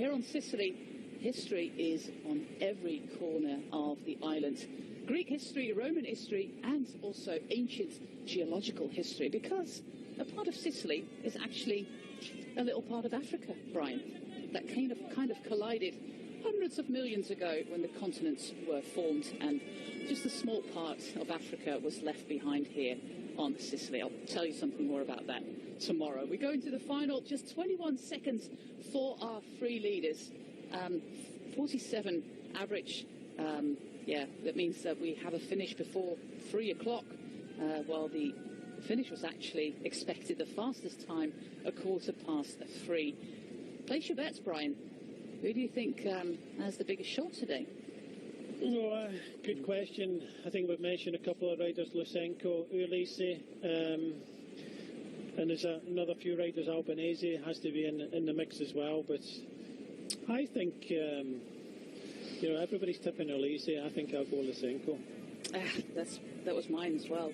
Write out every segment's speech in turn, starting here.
here on Sicily, history is on every corner of the island. Greek history, Roman history, and also ancient geological history, because a part of Sicily is actually a little part of Africa, Brian, that kind of collided hundreds of millions ago when the continents were formed, and just a small part of Africa was left behind here on Sicily. I'll tell you something more about that tomorrow. We go into the final, just 21 seconds for our free leaders. 47 average. That means that we have a finish before 3 o'clock, while the finish was actually expected the fastest time, 3:15. Place your bets, Brian. Who do you think has the biggest shot today? Oh, good question. I think we've mentioned a couple of riders, Lusenko, Ulisse, and there's another few riders. Albanese has to be in the mix as well, but I think everybody's tipping Ulisse. I think I'll go Lusenko. That was mine as well.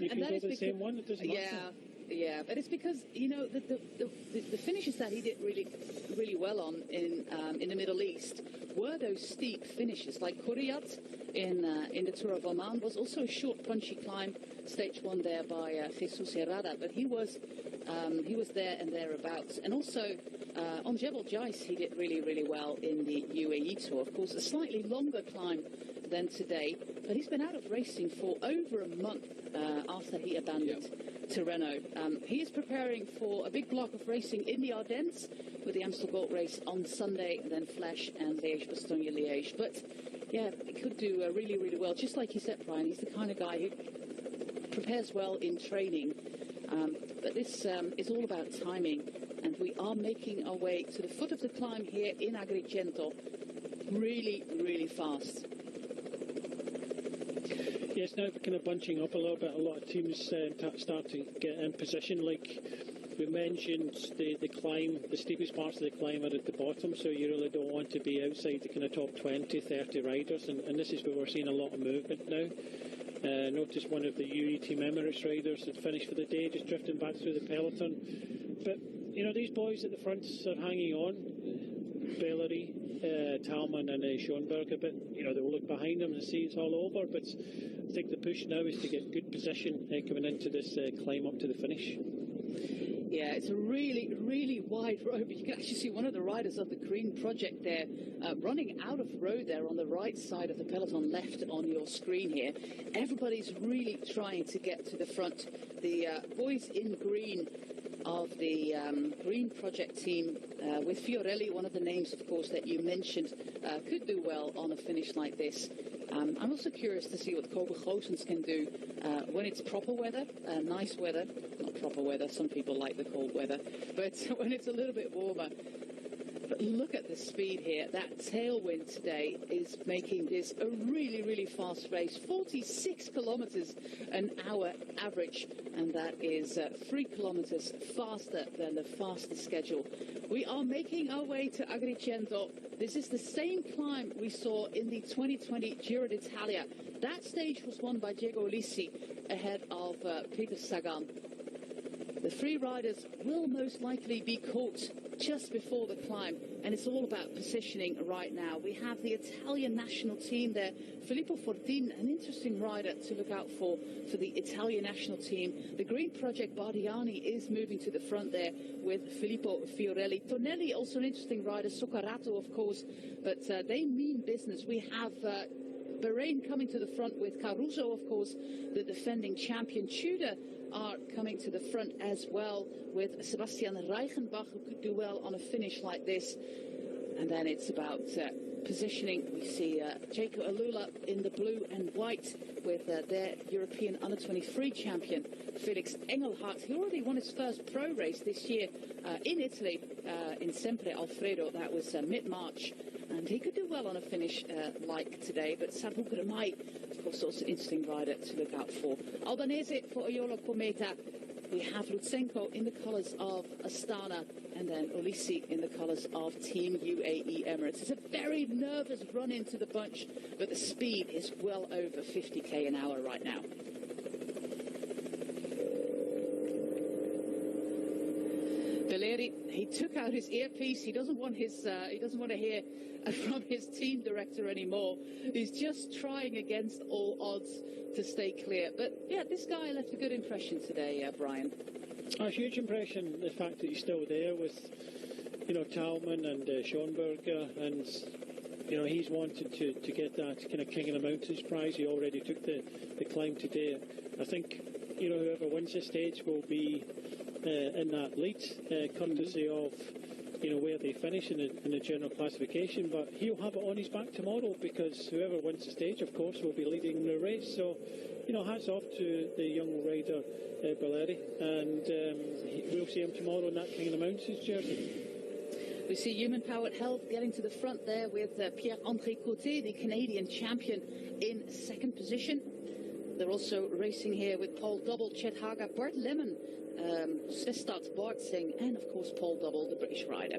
You can go for the same one. It doesn't matter. Yeah, but it's because the finishes that he did really well on in the Middle East were those steep finishes, like Kuriyat in the Tour of Oman was also a short, punchy climb, stage 1 there by Jesus Herrera, but he was there and thereabouts, and also on Jebel Jais he did really well in the UAE Tour. Of course, a slightly longer climb than today, but he's been out of racing for over a month after he abandoned Tirreno. He is preparing for a big block of racing in the Ardennes with the Amstel Gold Race on Sunday, and then Flèche and Liège-Bastogne-Liège. But yeah, he could do really well. Just like you said, Brian, he's the kind of guy who prepares well in training. But this is all about timing, and we are making our way to the foot of the climb here in Agrigento really fast. Yes, now we're kind of bunching up a little bit. A lot of teams start to get in position. Like we mentioned, the climb, the steepest parts of the climb are at the bottom, so you really don't want to be outside the kind of top 20, 30 riders, and this is where we're seeing a lot of movement now. Noticed one of the UAE Team Emirates riders had finished for the day, just drifting back through the peloton. But, these boys at the front are hanging on. Bellery, Talman and Schoenberg a bit, they'll look behind them and see it's all over, but I think the push now is to get good position coming into this climb up to the finish. Yeah, it's a really wide road, but you can actually see one of the riders of the Green Project there running out of road there on the right side of the peloton, left on your screen here. Everybody's really trying to get to the front. The boys in green of the Green Project team, with Fiorelli, one of the names, of course, that you mentioned, could do well on a finish like this. I'm also curious to see what Kobe Goossens can do when it's proper weather, nice weather. Not proper weather, some people like the cold weather, but when it's a little bit warmer. But look at the speed here. That tailwind today is making this a really fast race. 46 kilometers an hour average, and that is 3 kilometers faster than the fastest schedule. We are making our way to Agrigento. This is the same climb we saw in the 2020 Giro d'Italia. That stage was won by Diego Ulisse ahead of Peter Sagan. The three riders will most likely be caught just before the climb, and it's all about positioning right now. We have the Italian national team there. Filippo Fortin, an interesting rider to look out for the Italian national team. The Green Project Bardiani is moving to the front there with Filippo Fiorelli. Tonelli, also an interesting rider. Soccarato, of course, but they mean business. We have Bahrain coming to the front with Caruso, of course, the defending champion. Tudor are coming to the front as well with Sebastian Reichenbach, who could do well on a finish like this. And then it's about positioning. We see Jacob Alula in the blue and white with their European Under-23 champion, Felix Engelhardt. He already won his first pro race this year in Italy, in Sempre Alfredo. That was mid-March. And he could do well on a finish like today. But Sabu Gramai, of course, also an interesting rider to look out for. Albanese for Oyola Kometa. We have Lutsenko in the colours of Astana, and then Ulisse in the colours of Team UAE Emirates. It's a very nervous run into the bunch, but the speed is well over 50k an hour right now. Belleri, he he took out his earpiece. He doesn't want to hear from his team director anymore. He's just trying against all odds to stay clear. But yeah, this guy left a good impression today, Brian. A huge impression, the fact that he's still there with, Talman and Schoenberger, and he's wanted to get that kind of King of the Mountains prize. He already took the climb today. I think whoever wins this stage will be in that lead, courtesy of where they finish in the general classification. But he'll have it on his back tomorrow, because whoever wins the stage, of course, will be leading the race. So hats off to the young rider Balleri, and we'll see him tomorrow in that King of the Mountains jersey. We see Human Powered Health getting to the front there with Pierre-André Côté, the Canadian champion, in second position. They're also racing here with Paul Double, Chet Haga, Bart Lemon, Svestat, Bart Singh, and of course Paul Double, the British rider.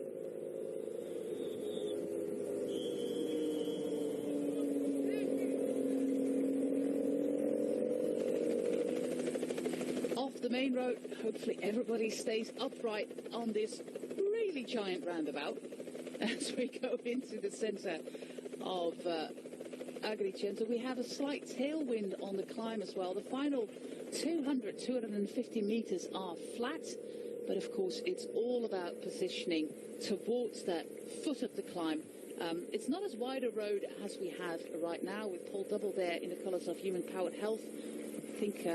Off the main road, hopefully everybody stays upright on this really giant roundabout as we go into the centre of Agrigento. We have a slight tailwind on the climb as well. The final 250 metres are flat, but of course it's all about positioning towards that foot of the climb. It's not as wide a road as we have right now, with Paul Double there in the colours of Human Powered Health. I think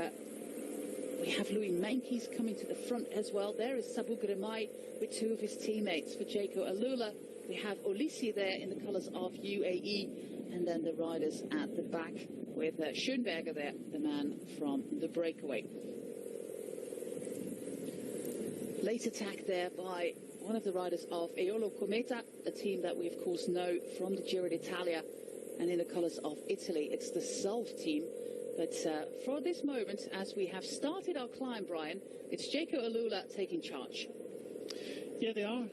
we have Louis Meintjes coming to the front as well. There is Sabu Grimay with two of his teammates. For Jaco Alula, we have Olisi there in the colours of UAE, and then the riders at the back with Schoenberger there, the man from the breakaway. Late attack there by one of the riders of Eolo Cometa, a team that we of course know from the Giro d'Italia, and in the colours of Italy, it's the Salve team. But for this moment, as we have started our climb, Brian, it's Jaco Alula taking charge. Yeah, they are.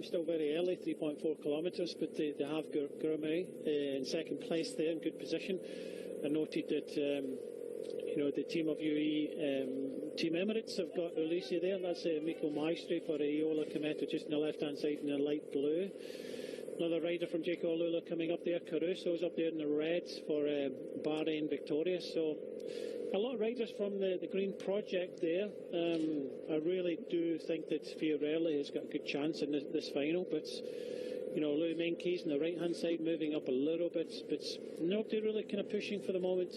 Still very early, 3.4 kilometres, but they have Gourmet in second place there, in good position. I noted that, the team of UAE, Team Emirates have got Ulisi there. That's Mikko Maestri for Eola Cometa, just on the left-hand side in the light blue. Another rider from Jaco Alula coming up there. Caruso's up there in the red for Bahrain Victoria. So a lot of riders from the Green Project there. I really do think that Fiorelli has got a good chance in this final, but Louis Meintjes on the right hand side moving up a little bit, but nobody really kind of pushing for the moment.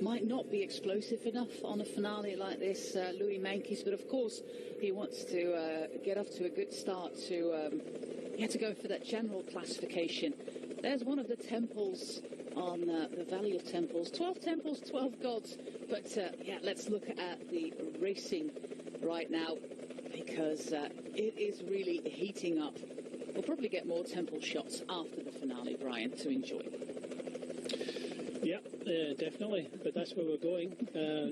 Might not be explosive enough on a finale like this, Louis Meintjes, but of course he wants to get off to a good start to go for that general classification. There's one of the temples on the Valley of Temples. 12 temples, 12 gods. But let's look at the racing right now, because it is really heating up. We'll probably get more temple shots after the finale, Brian, to enjoy. Yeah, definitely, but that's where we're going.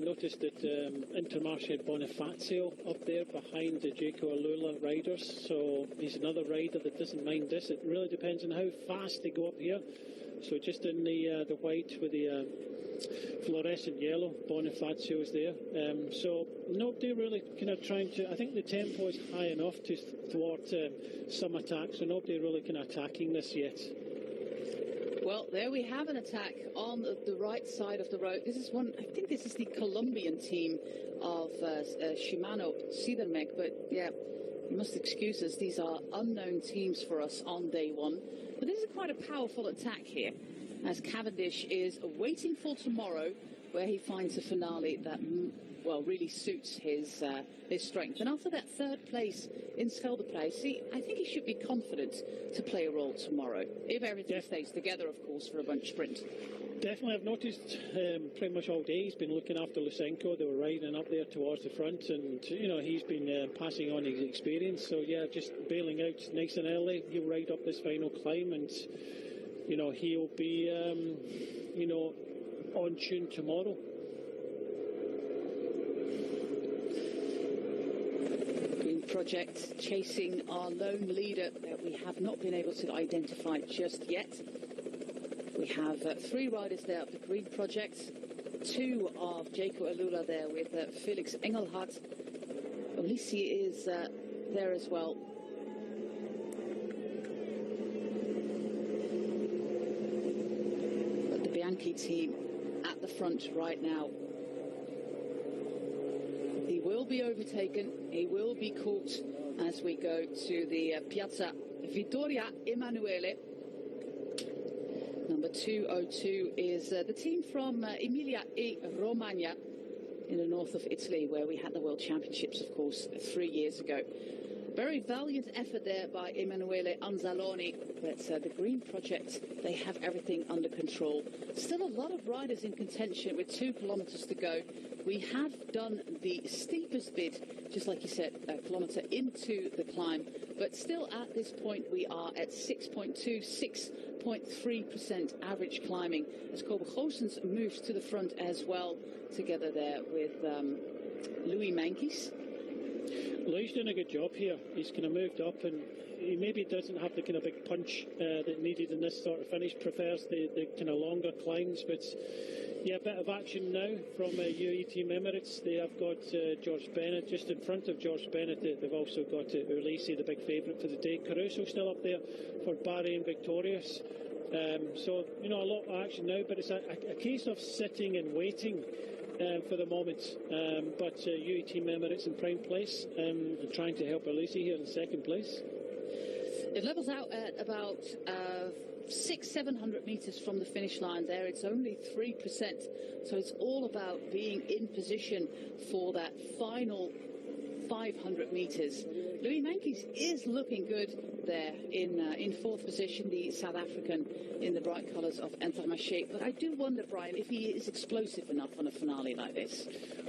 Noticed that Intermarché Bonifacio up there behind the Jaco Alula riders, so he's another rider that doesn't mind this. It really depends on how fast they go up here. So just in the white with the fluorescent yellow, Bonifacio's there. So nobody really kind of trying to, I think the tempo is high enough to thwart some attacks, so nobody really kind of attacking this yet. Well, there we have an attack on the right side of the road. This is I think this is the Colombian team of Shimano Sidermec, but yeah, you must excuse us. These are unknown teams for us on day one. But this is quite a powerful attack here, as Cavendish is waiting for tomorrow, where he finds a finale that, really suits his strength. And after that third place in Scheldeprijs, I think he should be confident to play a role tomorrow, if everything stays together, of course, for a bunch sprint. Definitely, I've noticed pretty much all day he's been looking after Lysenko. They were riding up there towards the front, and he's been passing on his experience. So yeah, just bailing out nice and early. He'll ride up this final climb, and he'll be on tune tomorrow. Green Project chasing our lone leader that we have not been able to identify just yet. We have three riders there of the Green Project, two of Jaco Alula there with Felix Engelhardt. Olisi is there as well. But the Bianchi team at the front right now. He will be overtaken. He will be caught as we go to the Piazza Vittorio Emanuele. Number 202 is the team from Emilia e Romagna in the north of Italy, where we had the World Championships, of course, 3 years ago. Very valiant effort there by Emanuele Anzaloni, but the Green Project, they have everything under control. Still a lot of riders in contention with 2 kilometres to go. We have done the steepest bit, just like you said, a kilometre into the climb, but still at this point we are at 6.3% average climbing as Kobe Goossens moves to the front as well, together there with Louis Meintjes. Louis doing a good job here. He's kind of moved up, and he maybe doesn't have the kind of big punch that needed in this sort of finish. Prefers the kind of longer climbs, but yeah, a bit of action now from UAE Team Emirates. They have got George Bennett just in front of George Bennett. They've also got Ulisi, the big favourite for the day. Caruso still up there for Bahrain victorious. So, you know, a lot of action now, but it's a case of sitting and waiting for the moment. But UAE Team Emirates in prime place and trying to help Ulisi here in second place. It levels out at about 600-700 metres from the finish line there. It's only 3%, so it's all about being in position for that final 500 metres. Louis Meintjes is looking good there in fourth position, the South African in the bright colours of Intermarché. But I do wonder, Brian, if he is explosive enough on a finale like this.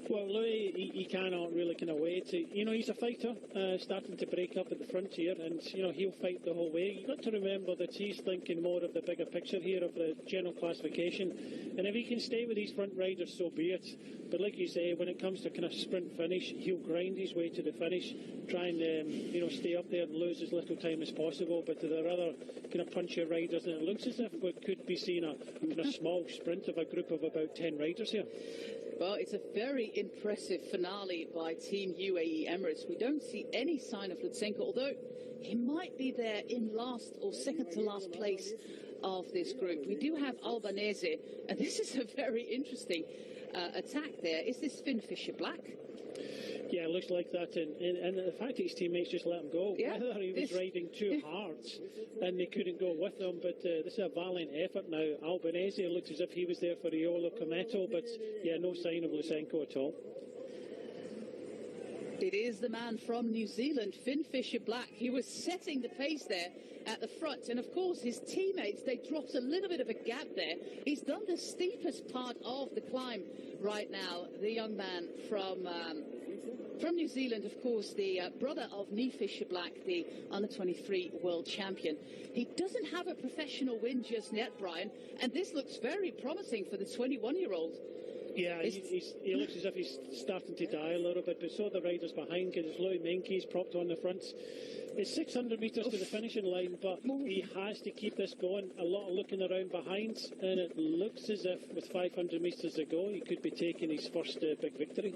Well, Louis, he cannot really kind of wait. You know, he's a fighter, starting to break up at the frontier, and, you know, he'll fight the whole way. You've got to remember that he's thinking more of the bigger picture here of the general classification. And if he can stay with these front riders, so be it. But like you say, when it comes to kind of sprint finish, he'll grind his way to the finish, try and, you know, stay up there and lose as little time as possible. But there are other kind of punchier riders, and it looks as if we could be seeing a kind of small sprint of a group of about 10 riders here. Well, it's a very impressive finale by Team UAE Emirates. We don't see any sign of Lutsenko, although he might be there in last or second to last place of this group. We do have Albanese, and this is a very interesting attack there. Is this Finn Fisher Black? Yeah, it looks like that, and the fact that his teammates just let him go. Yeah, whether he was riding too hard and they couldn't go with him, but this is a valiant effort now. Albanese looks as if he was there for Iolo Cometto, but yeah, no sign of Lutsenko at all. It is the man from New Zealand, Finn Fisher Black. He was setting the pace there at the front, and of course his teammates, they dropped a little bit of a gap there. He's done the steepest part of the climb right now, the young man from New Zealand, of course, the brother of Nee Fisher Black, the under-23 world champion. He doesn't have a professional win just yet, Brian, and this looks very promising for the 21-year-old. Yeah, he looks as if he's starting to die a little bit, but so are the riders behind, because Louis Meintjes propped on the front. It's 600 metres to the finishing line, but he has to keep this going. A lot of looking around behind, and it looks as if with 500 metres to go, he could be taking his first big victory.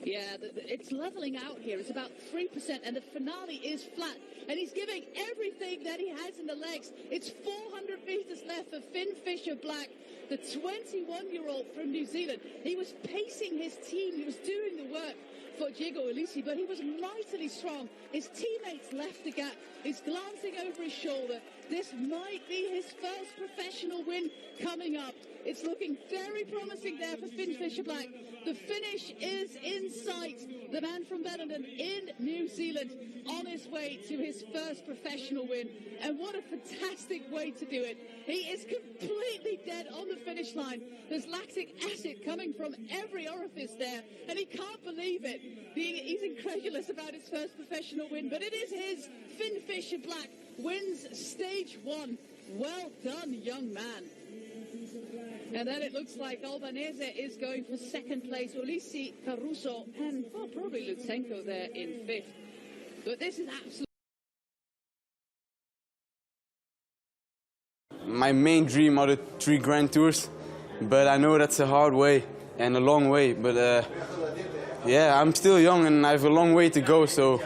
Yeah, it's levelling out here. It's about 3%, and the finale is flat. And he's giving everything that he has in the legs. It's 400 metres left for Finn Fisher Black, the 21-year-old from New Zealand. He was pacing his team. He was doing the work for Diego Ulisi, but he was mightily strong. His teammates left the gap. He's glancing over his shoulder. This might be his first professional win coming up. It's looking very promising there for Finn Fisher Black. The finish is in sight. The man from Benenden in New Zealand on his way to his first professional win. And what a fantastic way to do it. He is completely dead on the finish line. There's lactic acid coming from every orifice there, and he can't believe it. He's incredulous about his first professional win, but it is his. Finn Fisher Black wins stage 1. Well done, young man. And then it looks like Albanese is going for second place. Ulisi, Caruso, and probably Lutsenko there in fifth. But this is absolutely... My main dream are the 3 Grand Tours, but I know that's a hard way and a long way. But yeah, I'm still young and I have a long way to go, so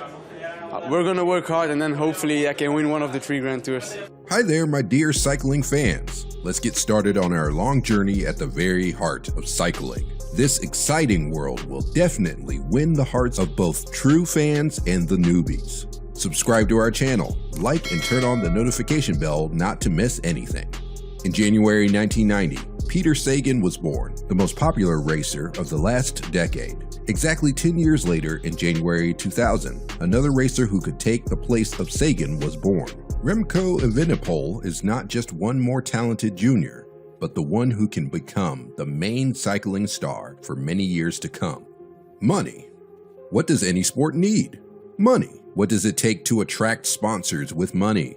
we're going to work hard, and then hopefully I can win one of the 3 Grand Tours. Hi there, my dear cycling fans. Let's get started on our long journey at the very heart of cycling. This exciting world will definitely win the hearts of both true fans and the newbies. Subscribe to our channel, like and turn on the notification bell not to miss anything. In January 1990, Peter Sagan was born, the most popular racer of the last decade. Exactly 10 years later, in January 2000, another racer who could take the place of Sagan was born. Remco Evenepoel is not just one more talented junior, but the one who can become the main cycling star for many years to come. Money. What does any sport need? Money. What does it take to attract sponsors with money?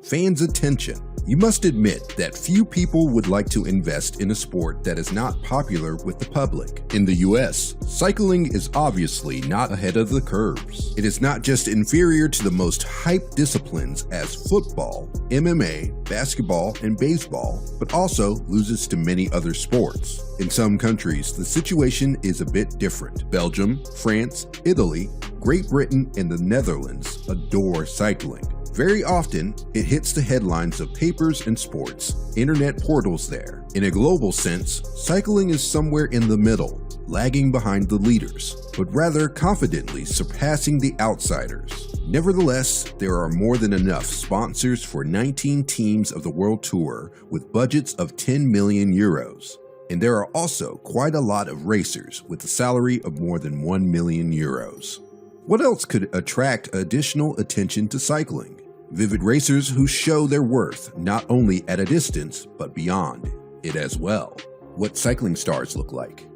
Fans' attention. You must admit that few people would like to invest in a sport that is not popular with the public. In the US, cycling is obviously not ahead of the curves. It is not just inferior to the most hyped disciplines as football, MMA, basketball, and baseball, but also loses to many other sports. In some countries, the situation is a bit different. Belgium, France, Italy, Great Britain, and the Netherlands adore cycling. Very often, it hits the headlines of papers and sports, internet portals there. In a global sense, cycling is somewhere in the middle, lagging behind the leaders, but rather confidently surpassing the outsiders. Nevertheless, there are more than enough sponsors for 19 teams of the World Tour with budgets of 10 million euros. And there are also quite a lot of racers with a salary of more than 1 million euros. What else could attract additional attention to cycling? Vivid racers who show their worth not only at a distance, but beyond it as well. What cycling stars look like.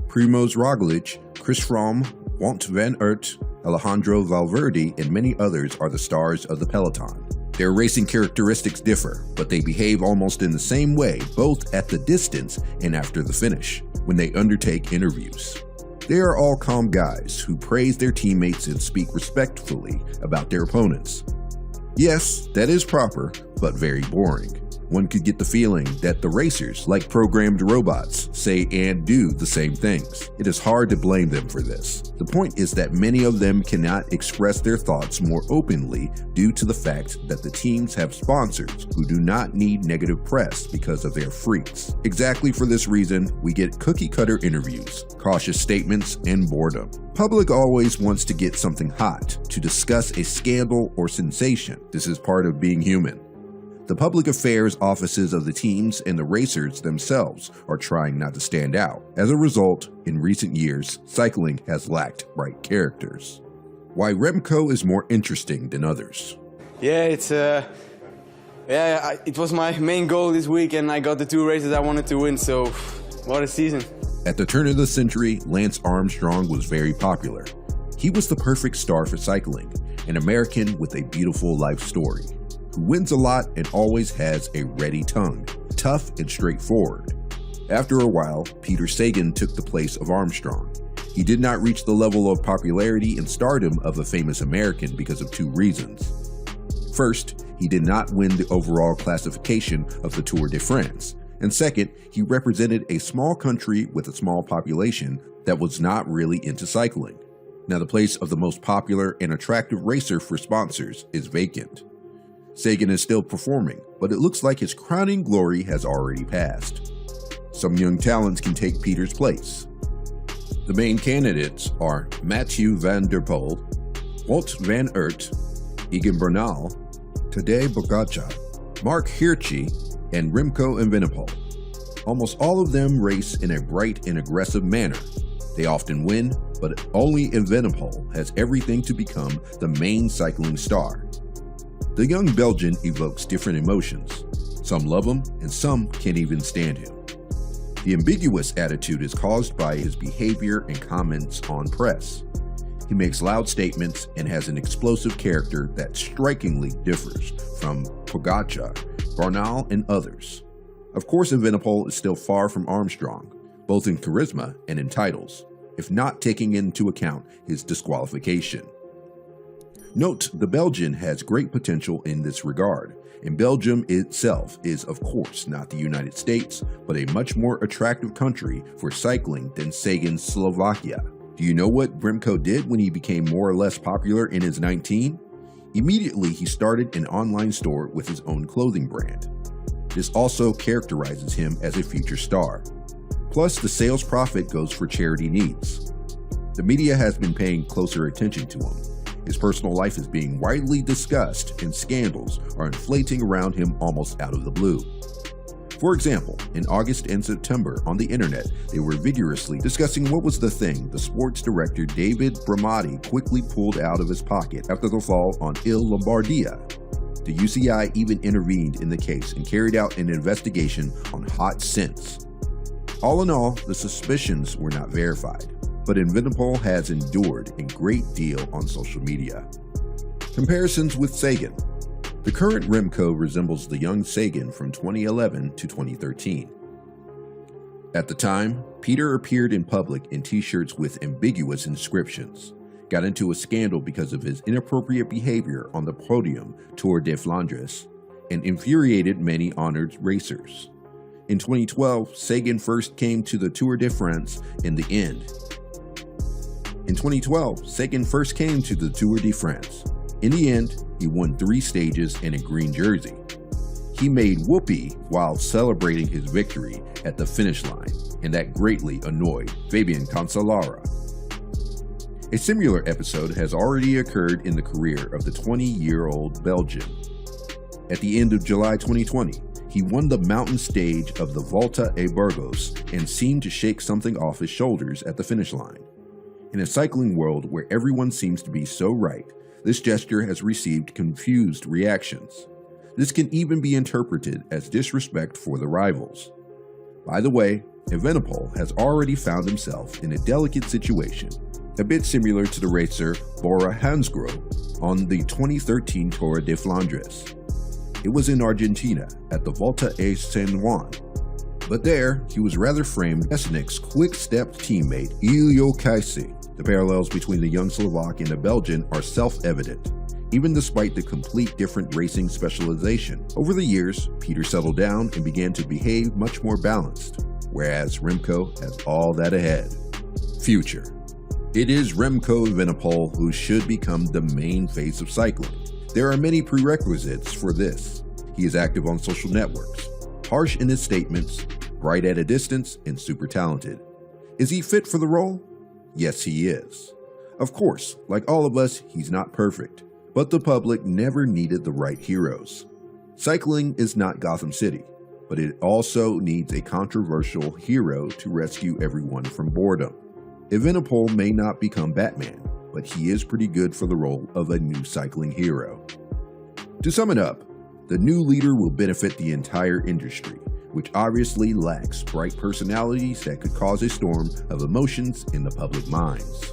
Primož Roglič, Chris Froome, Wout van Aert, Alejandro Valverde, and many others are the stars of the peloton. Their racing characteristics differ, but they behave almost in the same way both at the distance and after the finish, when they undertake interviews. They are all calm guys who praise their teammates and speak respectfully about their opponents. Yes, that is proper, but very boring. One could get the feeling that the racers, like programmed robots, say and do the same things. It is hard to blame them for this. The point is that many of them cannot express their thoughts more openly due to the fact that the teams have sponsors who do not need negative press because of their freaks. Exactly for this reason, we get cookie-cutter interviews, cautious statements, and boredom. Public always wants to get something hot, to discuss a scandal or sensation. This is part of being human. The public affairs offices of the teams and the racers themselves are trying not to stand out. As a result, in recent years, cycling has lacked bright characters. Why Remco is more interesting than others. Yeah, it was my main goal this week, and I got the 2 races I wanted to win, so what a season. At the turn of the century, Lance Armstrong was very popular. He was the perfect star for cycling, an American with a beautiful life story, who wins a lot and always has a ready tongue, tough and straightforward. After a while, Peter Sagan took the place of Armstrong. He did not reach the level of popularity and stardom of a famous American because of 2 reasons. First, he did not win the overall classification of the Tour de France. And second, he represented a small country with a small population that was not really into cycling. Now the place of the most popular and attractive racer for sponsors is vacant. Sagan is still performing, but it looks like his crowning glory has already passed. Some young talents can take Peter's place. The main candidates are Mathieu van der Poel, Wout van Aert, Egan Bernal, Tadej Pogačar, Mark Hirschi, and Remco Evenepoel. Almost all of them race in a bright and aggressive manner. They often win, but only Evenepoel has everything to become the main cycling star. The young Belgian evokes different emotions. Some love him, and some can't even stand him. The ambiguous attitude is caused by his behavior and comments on press. He makes loud statements and has an explosive character that strikingly differs from Pogačar, Bernal, and others. Of course, Evenepoel is still far from Armstrong, both in charisma and in titles, if not taking into account his disqualification. Note, the Belgian has great potential in this regard, and Belgium itself is of course not the United States, but a much more attractive country for cycling than Sagan's Slovakia. Do you know what Remco did when he became more or less popular in his 19? Immediately, he started an online store with his own clothing brand. This also characterizes him as a future star. Plus, the sales profit goes for charity needs. The media has been paying closer attention to him. His personal life is being widely discussed, and scandals are inflating around him almost out of the blue. For example, in August and September on the internet, they were vigorously discussing what was the thing the sports director David Bramati quickly pulled out of his pocket after the fall on Il Lombardia. The UCI even intervened in the case and carried out an investigation on hot scents. All in all, the suspicions were not verified, but Evenepoel has endured a great deal on social media. Comparisons with Sagan. The current Remco resembles the young Sagan from 2011 to 2013. At the time, Peter appeared in public in t-shirts with ambiguous inscriptions, got into a scandal because of his inappropriate behavior on the podium Tour de Flandres, and infuriated many honored racers. In 2012, Sagan first came to the Tour de France in the end. In the end, he won 3 stages in a green jersey. He made whoopee while celebrating his victory at the finish line, and that greatly annoyed Fabian Cancellara. A similar episode has already occurred in the career of the 20-year-old Belgian. At the end of July 2020, he won the mountain stage of the Volta a Burgos and seemed to shake something off his shoulders at the finish line. In a cycling world where everyone seems to be so right, this gesture has received confused reactions. This can even be interpreted as disrespect for the rivals. By the way, Evenepoel has already found himself in a delicate situation, a bit similar to the racer Bora Hansgrohe on the 2013 Tour de Flandres. It was in Argentina at the Volta a San Juan. But there, he was rather framed as Nick's quick-stepped teammate Ilio Kaisi. The parallels between the young Slovak and the Belgian are self-evident, even despite the complete different racing specialization. Over the years, Peter settled down and began to behave much more balanced, whereas Remco has all that ahead. Future. It is Remco Evenepoel who should become the main face of cycling. There are many prerequisites for this. He is active on social networks, harsh in his statements, bright at a distance, and super talented. Is he fit for the role? Yes, he is. Of course, like all of us, he's not perfect, but the public never needed the right heroes. Cycling is not Gotham City, but it also needs a controversial hero to rescue everyone from boredom. Evenepoel may not become Batman, but he is pretty good for the role of a new cycling hero. To sum it up, the new leader will benefit the entire industry, which obviously lacks bright personalities that could cause a storm of emotions in the public minds.